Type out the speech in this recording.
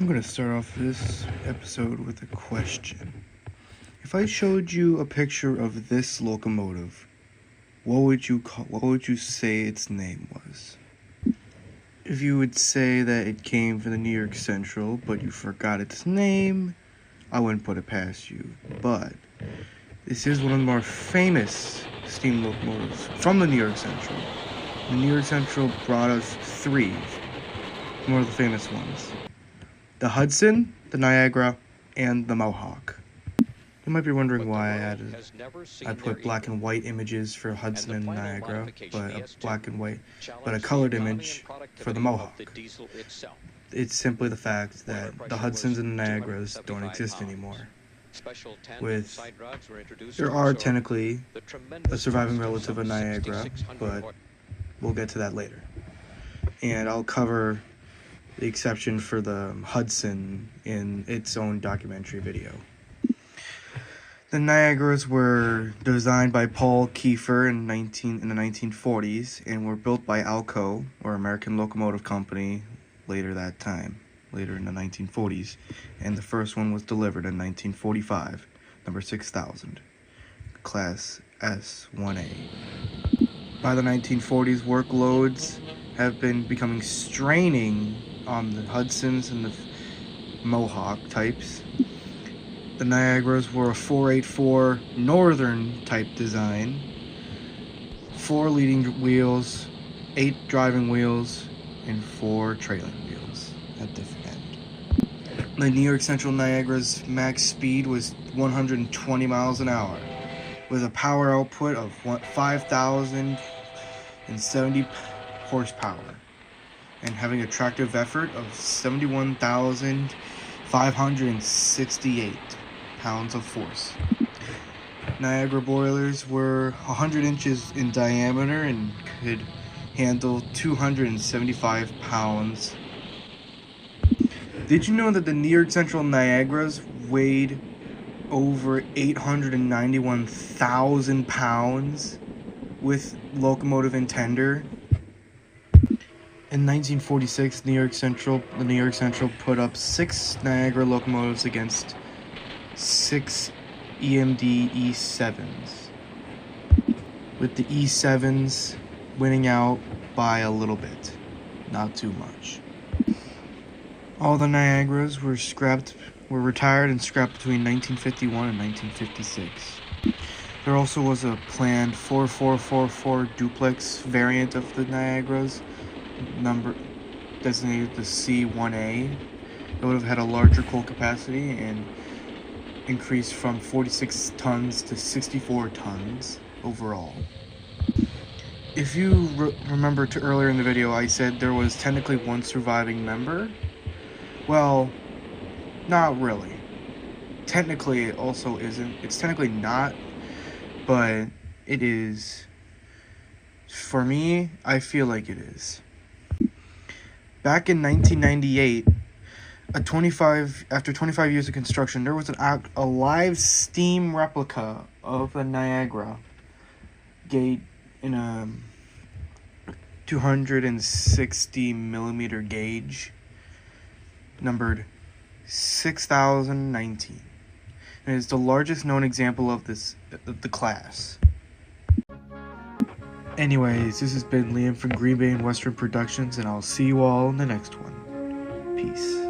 I'm going to start off this episode with a question. If I showed you a picture of this locomotive, what would you say its name was? If you would say that it came from the New York Central, but you forgot its name, I wouldn't put it past you. But this is one of the more famous steam locomotives from the New York Central. The New York Central brought us three, more of the famous ones: the Hudson, the Niagara, and the Mohawk. You might be wondering why I put black and white images for Hudson and Niagara, but a colored image for the Mohawk. It's simply the fact that the Hudsons and the Niagaras don't exist anymore. There are technically a surviving relative of Niagara, but we'll get to that later. And I'll cover the exception for the Hudson in its own documentary video. The Niagaras were designed by Paul Kiefer in the 1940s and were built by Alco, or American Locomotive Company, later in the 1940s, and the first one was delivered in 1945, number 6000, Class S1A. By the 1940s, workloads have been becoming straining on the Hudsons and the Mohawk types. The Niagaras were a 484 northern type design, 4 leading wheels, 8 driving wheels, and 4 trailing wheels at the end. The New York Central Niagara's max speed was 120 miles an hour, with a power output of 5,070 horsepower, and having a tractive effort of 71,568 pounds of force. Niagara boilers were 100 inches in diameter and could handle 275 pounds. Did you know that the New York Central Niagaras weighed over 891,000 pounds with locomotive and tender? In 1946, the New York Central put up 6 Niagara locomotives against 6 EMD E7s, with the E7s winning out by a little bit, not too much. All the Niagaras were retired and scrapped between 1951 and 1956. There also was a planned 4444 duplex variant of the Niagaras, number designated the C1A. It would have had a larger coal capacity and increased from 46 tons to 64 tons overall. If you remember to earlier in the video, I said there was technically one surviving member. Well, not really. Technically, it also isn't. It's technically not, but it is. For me, I feel like it is. Back in 1998, after 25 years of construction, there was a live steam replica of the Niagara gate in a 260 millimeter gauge, numbered 6019. It is the largest known example of the class. Anyways, this has been Liam from Green Bay and Western Productions, and I'll see you all in the next one. Peace.